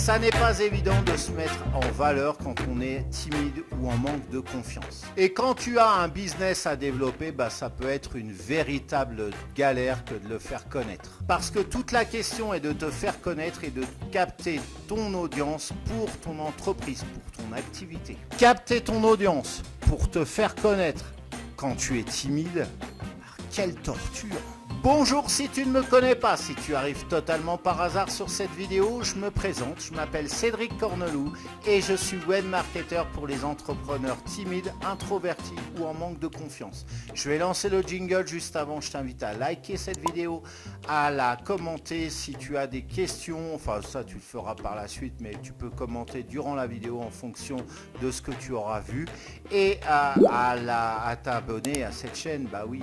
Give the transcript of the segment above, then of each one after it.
Ça n'est pas évident de se mettre en valeur quand on est timide ou en manque de confiance. Et quand tu as un business à développer, ça peut être une véritable galère que de le faire connaître. Parce que toute la question est de te faire connaître et de capter ton audience pour ton entreprise, pour ton activité. Capter ton audience pour te faire connaître quand tu es timide, quelle torture! Bonjour, si tu ne me connais pas, si tu arrives totalement par hasard sur cette vidéo, je me présente, je m'appelle Cédric Corneloup et je suis webmarketeur pour les entrepreneurs timides, introvertis ou en manque de confiance. Je vais lancer le jingle juste avant, je t'invite à liker cette vidéo, à la commenter si tu as des questions, enfin ça tu le feras par la suite, mais tu peux commenter durant la vidéo en fonction de ce que tu auras vu et à t'abonner à cette chaîne, oui,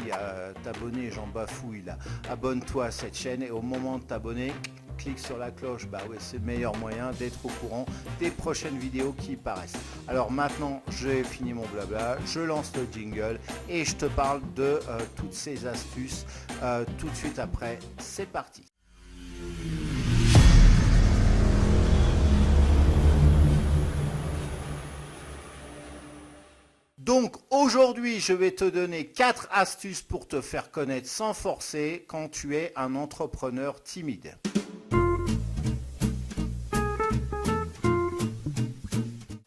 t'abonner, j'en bafouille là. Abonne-toi à cette chaîne et au moment de t'abonner, clique sur la cloche, c'est le meilleur moyen d'être au courant des prochaines vidéos qui paraissent. Alors maintenant, j'ai fini mon blabla, je lance le jingle et je te parle de toutes ces astuces tout de suite après. C'est parti. Donc aujourd'hui, je vais te donner 4 astuces pour te faire connaître sans forcer quand tu es un entrepreneur timide.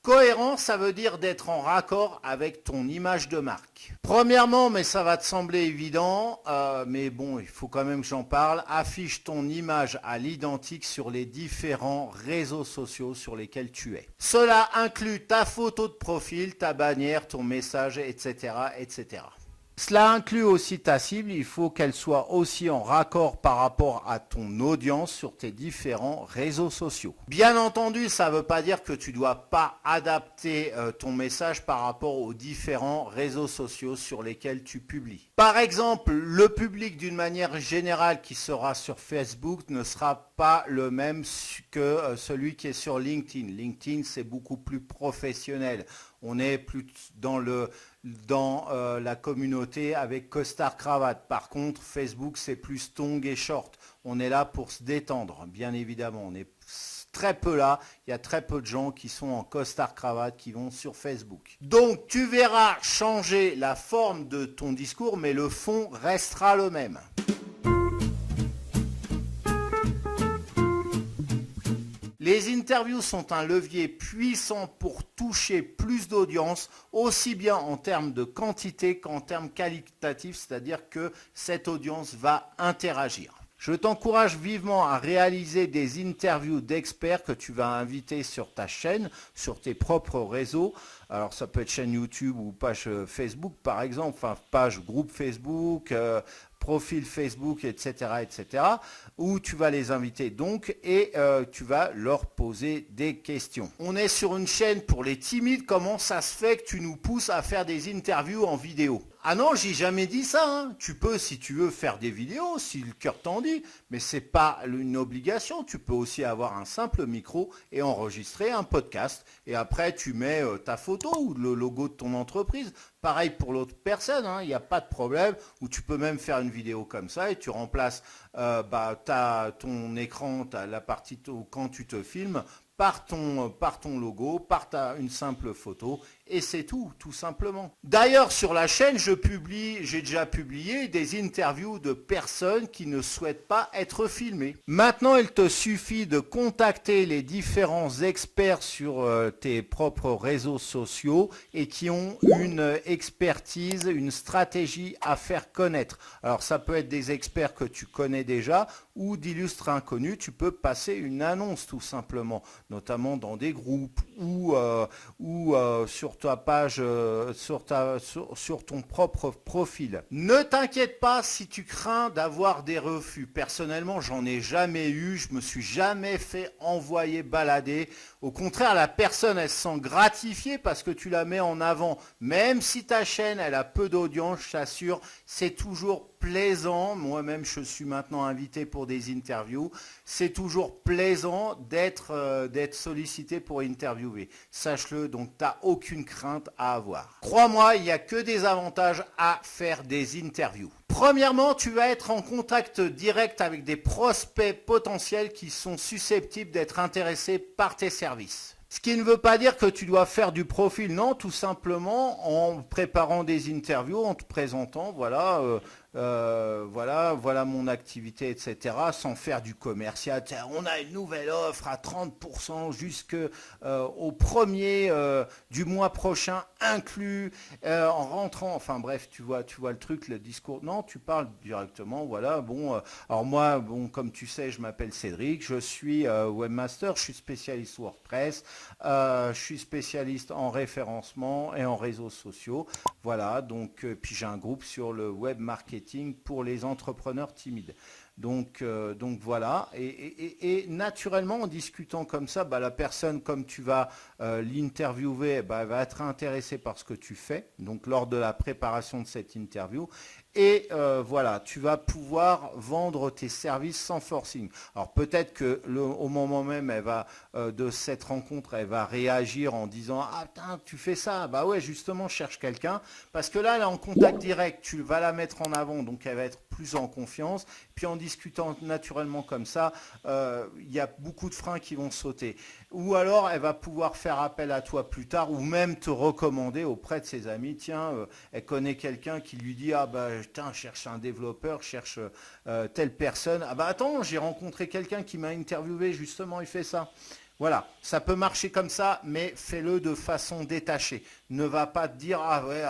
Cohérent, ça veut dire d'être en raccord avec ton image de marque. Premièrement, mais ça va te sembler évident, mais bon, il faut quand même que j'en parle, affiche ton image à l'identique sur les différents réseaux sociaux sur lesquels tu es. Cela inclut ta photo de profil, ta bannière, ton message, etc., etc. Cela inclut aussi ta cible, il faut qu'elle soit aussi en raccord par rapport à ton audience sur tes différents réseaux sociaux. Bien entendu, ça ne veut pas dire que tu ne dois pas adapter ton message par rapport aux différents réseaux sociaux sur lesquels tu publies. Par exemple, le public d'une manière générale qui sera sur Facebook ne sera pas le même que celui qui est sur LinkedIn. LinkedIn, c'est beaucoup plus professionnel. On est plus dans la communauté avec costard cravate. Par contre, Facebook, c'est plus tongs et short. On est là pour se détendre, bien évidemment. On est très peu là. Il y a très peu de gens qui sont en costard cravate qui vont sur Facebook. Donc, tu verras changer la forme de ton discours, mais le fond restera le même. Les interviews sont un levier puissant pour toucher plus d'audience, aussi bien en termes de quantité qu'en termes qualitatifs, c'est-à-dire que cette audience va interagir. Je t'encourage vivement à réaliser des interviews d'experts que tu vas inviter sur ta chaîne, sur tes propres réseaux. Alors ça peut être chaîne YouTube ou page Facebook par exemple, enfin page groupe Facebook, profil Facebook, etc., etc., où tu vas les inviter donc et tu vas leur poser des questions. On est sur une chaîne pour les timides, comment ça se fait que tu nous pousses à faire des interviews en vidéo? Ah non, j'ai jamais dit ça, hein. Tu peux, si tu veux, faire des vidéos, si le cœur t'en dit, mais c'est pas une obligation. Tu peux aussi avoir un simple micro et enregistrer un podcast. Et après, tu mets ta photo ou le logo de ton entreprise. Pareil pour l'autre personne, hein, il n'y a pas de problème. Ou tu peux même faire une vidéo comme ça et tu remplaces ton écran, la partie quand tu te filmes, par ton logo, par une simple photo, et c'est tout simplement. D'ailleurs, sur la chaîne, j'ai déjà publié des interviews de personnes qui ne souhaitent pas être filmées. Maintenant, il te suffit de contacter les différents experts sur tes propres réseaux sociaux et qui ont une expertise, une stratégie à faire connaître. Alors, ça peut être des experts que tu connais déjà ou d'illustres inconnus. Tu peux passer une annonce tout simplement, notamment dans des groupes ou sur ta page, sur ton propre profil. Ne t'inquiète pas si tu crains d'avoir des refus. Personnellement, j'en ai jamais eu, je me suis jamais fait envoyer balader. Au contraire, la personne, elle se sent gratifiée parce que tu la mets en avant. Même si ta chaîne, elle a peu d'audience, je t'assure, c'est toujours plaisant. Moi-même, je suis maintenant invité pour des interviews. C'est toujours plaisant d'être sollicité pour interviewer. Sache-le, donc tu n'as aucune crainte à avoir. Crois-moi, il n'y a que des avantages à faire des interviews. Premièrement, tu vas être en contact direct avec des prospects potentiels qui sont susceptibles d'être intéressés par tes services. Ce qui ne veut pas dire que tu dois faire du profil, non, tout simplement en préparant des interviews, en te présentant, voilà mon activité, etc., sans faire du commercial. Tiens, on a une nouvelle offre à 30% jusqu'au premier du mois prochain, inclus en rentrant. Enfin bref, tu vois le truc, le discours. Non, tu parles directement, voilà. Bon, alors moi, bon, comme tu sais, je m'appelle Cédric, je suis webmaster, je suis spécialiste WordPress, je suis spécialiste en référencement et en réseaux sociaux. Voilà, donc puis j'ai un groupe sur le web marketing pour les entrepreneurs timides. Donc voilà, et naturellement en discutant comme ça, la personne, comme tu vas l'interviewer, elle va être intéressée par ce que tu fais, donc lors de la préparation de cette interview. Et voilà, tu vas pouvoir vendre tes services sans forcing. Alors peut-être que au moment même, de cette rencontre, elle va réagir en disant ah putain, tu fais ça, bah ouais, justement, je cherche quelqu'un, parce que là, elle est en contact direct, tu vas la mettre en avant, donc elle va être plus en confiance. Puis en discutant naturellement comme ça, il y a beaucoup de freins qui vont sauter. Ou alors elle va pouvoir faire appel à toi plus tard, ou même te recommander auprès de ses amis. Tiens, elle connaît quelqu'un qui lui dit ah bah putain, je cherche un développeur, je cherche telle personne. Ah bah attends, j'ai rencontré quelqu'un qui m'a interviewé, justement, il fait ça. Voilà, ça peut marcher comme ça, mais fais-le de façon détachée. Ne va pas te dire, ah ouais,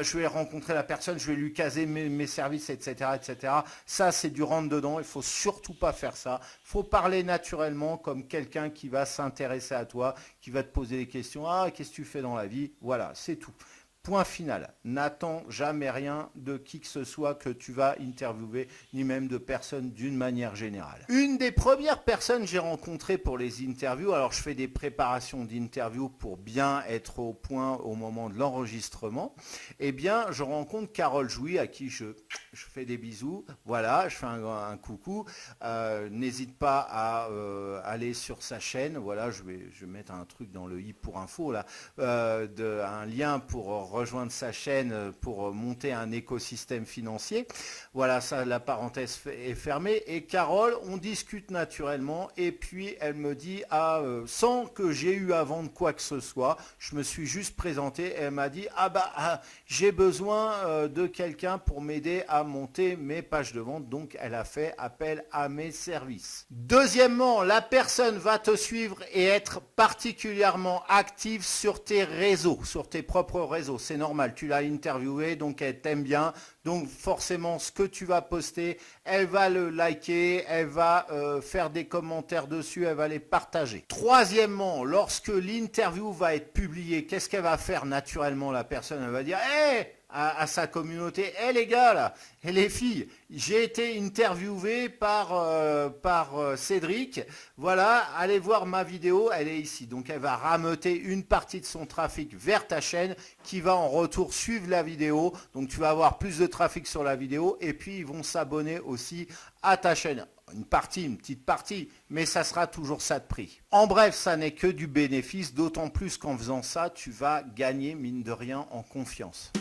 je vais rencontrer la personne, je vais lui caser mes services, etc., etc. Ça, c'est du rentre-dedans, il ne faut surtout pas faire ça. Il faut parler naturellement comme quelqu'un qui va s'intéresser à toi, qui va te poser des questions. Ah, qu'est-ce que tu fais dans la vie? Voilà, c'est tout. Point final. N'attends jamais rien de qui que ce soit que tu vas interviewer, ni même de personnes d'une manière générale. Une des premières personnes que j'ai rencontrées pour les interviews, alors je fais des préparations d'interviews pour bien être au point au moment de l'enregistrement, eh bien je rencontre Carole Jouy à qui je fais des bisous. Voilà, je fais un coucou. N'hésite pas à aller sur sa chaîne. Voilà, je vais mettre un truc dans le i pour info là, un lien pour rejoindre sa chaîne pour monter un écosystème financier. Voilà, ça, la parenthèse est fermée. Et Carole, on discute naturellement et puis elle me dit, sans que j'ai eu à vendre quoi que ce soit, je me suis juste présenté et elle m'a dit, j'ai besoin de quelqu'un pour m'aider à monter mes pages de vente. Donc, elle a fait appel à mes services. Deuxièmement, la personne va te suivre et être particulièrement active sur tes réseaux, sur tes propres réseaux. C'est normal, tu l'as interviewé, donc elle t'aime bien. Donc forcément, ce que tu vas poster, elle va le liker, elle va faire des commentaires dessus, elle va les partager. Troisièmement, lorsque l'interview va être publiée, qu'est-ce qu'elle va faire naturellement, la personne? Elle va dire « Hey !» à sa communauté, « Hey les gars là, et les filles, j'ai été interviewé par Cédric, voilà, allez voir ma vidéo, elle est ici. » Donc elle va rameuter une partie de son trafic vers ta chaîne qui va en retour suivre la vidéo. Donc tu vas avoir plus de trafic sur la vidéo et puis ils vont s'abonner aussi à ta chaîne. Une petite partie, mais ça sera toujours ça de prix. En bref, ça n'est que du bénéfice, d'autant plus qu'en faisant ça, tu vas gagner, mine de rien, en confiance.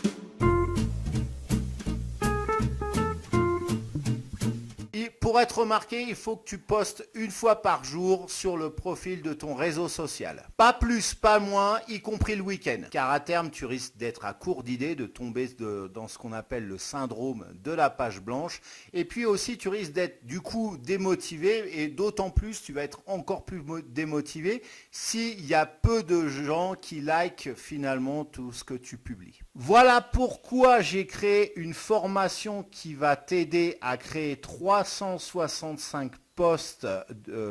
Pour être remarqué, il faut que tu postes une fois par jour sur le profil de ton réseau social. Pas plus, pas moins, y compris le week-end. Car à terme, tu risques d'être à court d'idées, de tomber dans ce qu'on appelle le syndrome de la page blanche. Et puis aussi, tu risques d'être du coup démotivé et d'autant plus, tu vas être encore plus démotivé s'il y a peu de gens qui likent finalement tout ce que tu publies. Voilà pourquoi j'ai créé une formation qui va t'aider à créer 365 posts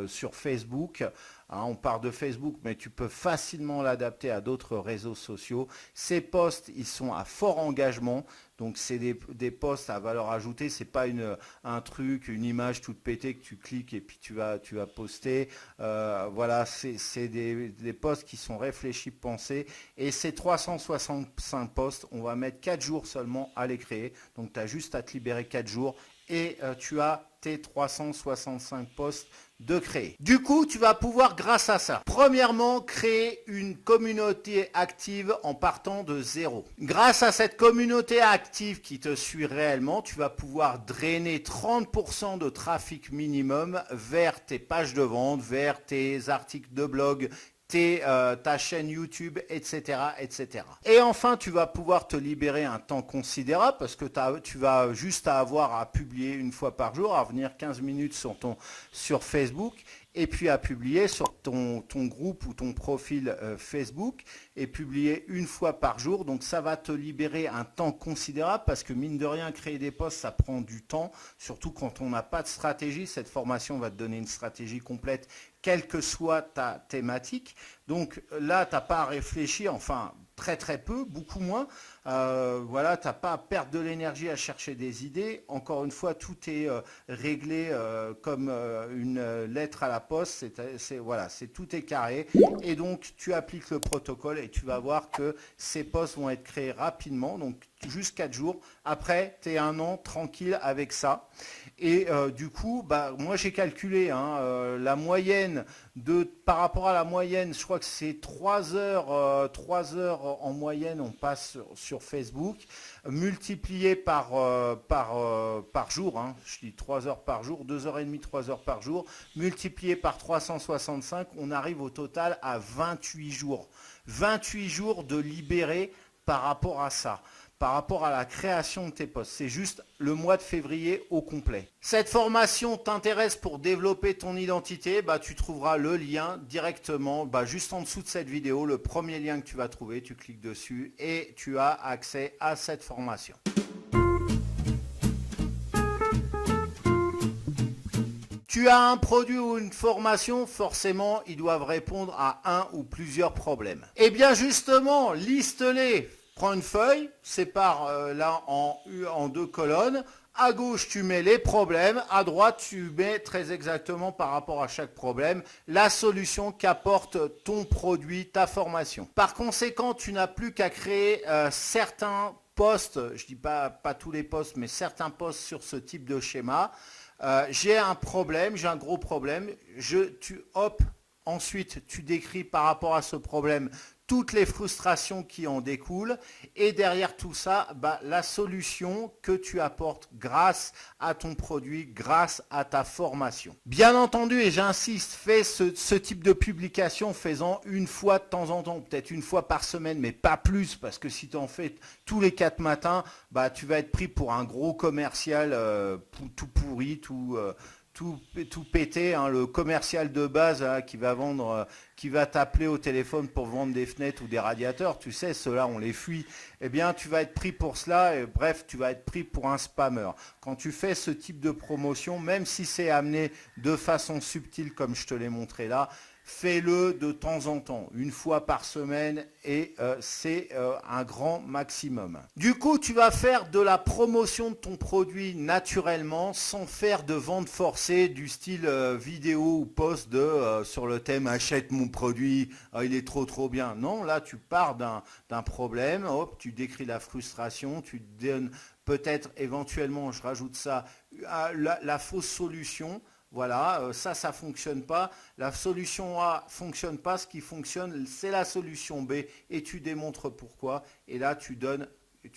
sur Facebook. On part de Facebook, mais tu peux facilement l'adapter à d'autres réseaux sociaux. Ces posts, ils sont à fort engagement. Donc, c'est des posts à valeur ajoutée. Ce n'est pas un truc, une image toute pétée que tu cliques et puis tu vas poster. Voilà, c'est des posts qui sont réfléchis, pensés. Et ces 365 posts, on va mettre 4 jours seulement à les créer. Donc, tu as juste à te libérer 4 jours. Et tu as tes 365 posts de créer. Du coup, tu vas pouvoir, grâce à ça, premièrement, créer une communauté active en partant de zéro. Grâce à cette communauté active qui te suit réellement, tu vas pouvoir drainer 30% de trafic minimum vers tes pages de vente, vers tes articles de blog, ta chaîne YouTube, etc., etc. Et enfin, tu vas pouvoir te libérer un temps considérable parce que tu vas juste avoir à publier une fois par jour, à venir 15 minutes sur Facebook et puis à publier sur ton groupe ou ton profil Facebook et publier une fois par jour. Donc ça va te libérer un temps considérable parce que mine de rien, créer des posts, ça prend du temps, surtout quand on n'a pas de stratégie. Cette formation va te donner une stratégie complète quelle que soit ta thématique. Donc là, tu n'as pas à réfléchir, enfin très très peu, beaucoup moins. Voilà, tu n'as pas à perdre de l'énergie à chercher des idées. Encore une fois, tout est réglé comme une lettre à la poste. Voilà, tout est carré. Et donc, tu appliques le protocole et tu vas voir que ces posts vont être créés rapidement. Donc, juste 4 jours. Après, tu es 1 an tranquille avec ça. Et du coup, moi j'ai calculé la moyenne par rapport à la moyenne, je crois que c'est 3 heures en moyenne on passe sur Facebook, multiplié par jour, je dis 3 heures par jour, 2h30, 3 heures par jour, multiplié par 365, on arrive au total à 28 jours. 28 jours de libérés par rapport à ça. Par rapport à la création de tes posts. C'est juste le mois de février au complet. Cette formation t'intéresse pour développer ton identité, tu trouveras le lien directement juste en dessous de cette vidéo. Le premier lien que tu vas trouver, tu cliques dessus et tu as accès à cette formation. Tu as un produit ou une formation, forcément, ils doivent répondre à un ou plusieurs problèmes. Eh bien justement, liste-les. Prends une feuille, sépare là en 2 colonnes. À gauche, tu mets les problèmes. À droite, tu mets très exactement par rapport à chaque problème la solution qu'apporte ton produit, ta formation. Par conséquent, tu n'as plus qu'à créer certains posts, je ne dis pas tous les posts, mais certains posts sur ce type de schéma. J'ai un problème, j'ai un gros problème. Ensuite, tu décris par rapport à ce problème toutes les frustrations qui en découlent et derrière tout ça, la solution que tu apportes grâce à ton produit, grâce à ta formation. Bien entendu, et j'insiste, fais ce type de publication, fais-en une fois de temps en temps, peut-être une fois par semaine, mais pas plus, parce que si tu en fais tous les 4 matins, tu vas être pris pour un gros commercial tout pourri, tout pété, le commercial de base qui va t'appeler au téléphone pour vendre des fenêtres ou des radiateurs, tu sais, ceux-là on les fuit, eh bien tu vas être pris pour cela, et bref, tu vas être pris pour un spammeur. Quand tu fais ce type de promotion, même si c'est amené de façon subtile comme je te l'ai montré là, fais-le de temps en temps, une fois par semaine et c'est un grand maximum. Du coup, tu vas faire de la promotion de ton produit naturellement sans faire de vente forcée du style vidéo ou post sur le thème « Achète mon produit, il est trop bien ». Non, là, tu pars d'un problème, hop, tu décris la frustration, tu donnes peut-être éventuellement, je rajoute ça, la fausse solution. Voilà, ça ne fonctionne pas. La solution A ne fonctionne pas. Ce qui fonctionne, c'est la solution B. Et tu démontres pourquoi. Et là, tu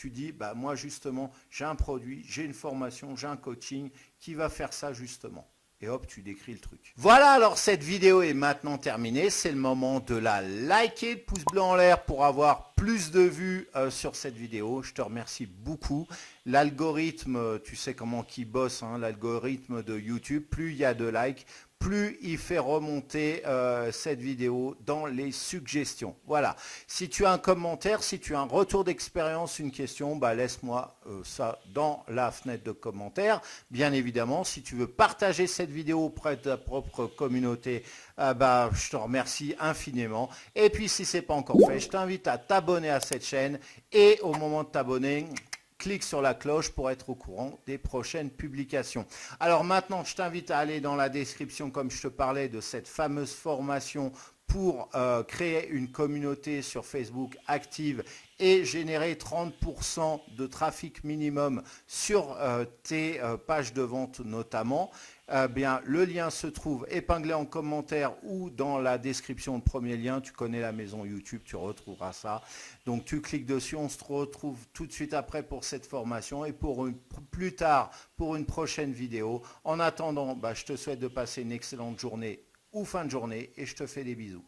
dis, moi justement, j'ai un produit, j'ai une formation, j'ai un coaching qui va faire ça justement. Et hop, tu décris le truc. Voilà, alors cette vidéo est maintenant terminée. C'est le moment de la liker, pouce bleu en l'air pour avoir plus de vues sur cette vidéo. Je te remercie beaucoup. L'algorithme, tu sais comment qui bosse, l'algorithme de YouTube, plus il y a de likes, plus il fait remonter cette vidéo dans les suggestions. Voilà. Si tu as un commentaire, si tu as un retour d'expérience, une question, laisse-moi ça dans la fenêtre de commentaires. Bien évidemment, si tu veux partager cette vidéo auprès de ta propre communauté, je te remercie infiniment. Et puis, si ce n'est pas encore fait, je t'invite à t'abonner à cette chaîne et au moment de t'abonner, clique sur la cloche pour être au courant des prochaines publications. Alors maintenant, je t'invite à aller dans la description, comme je te parlais, de cette fameuse formation pour créer une communauté sur Facebook active et générer 30% de trafic minimum sur tes pages de vente notamment, bien, le lien se trouve épinglé en commentaire ou dans la description, le premier lien. Tu connais la maison YouTube, tu retrouveras ça. Donc tu cliques dessus, on se retrouve tout de suite après pour cette formation et plus tard pour une prochaine vidéo. En attendant, je te souhaite de passer une excellente journée ou fin de journée et je te fais des bisous.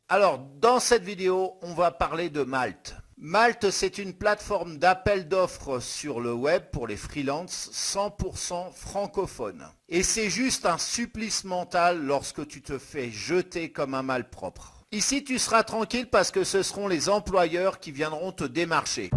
Alors, dans cette vidéo, on va parler de Malte. Malte, c'est une plateforme d'appel d'offres sur le web pour les freelances 100% francophones. Et c'est juste un supplice mental lorsque tu te fais jeter comme un malpropre. Ici, tu seras tranquille parce que ce seront les employeurs qui viendront te démarcher.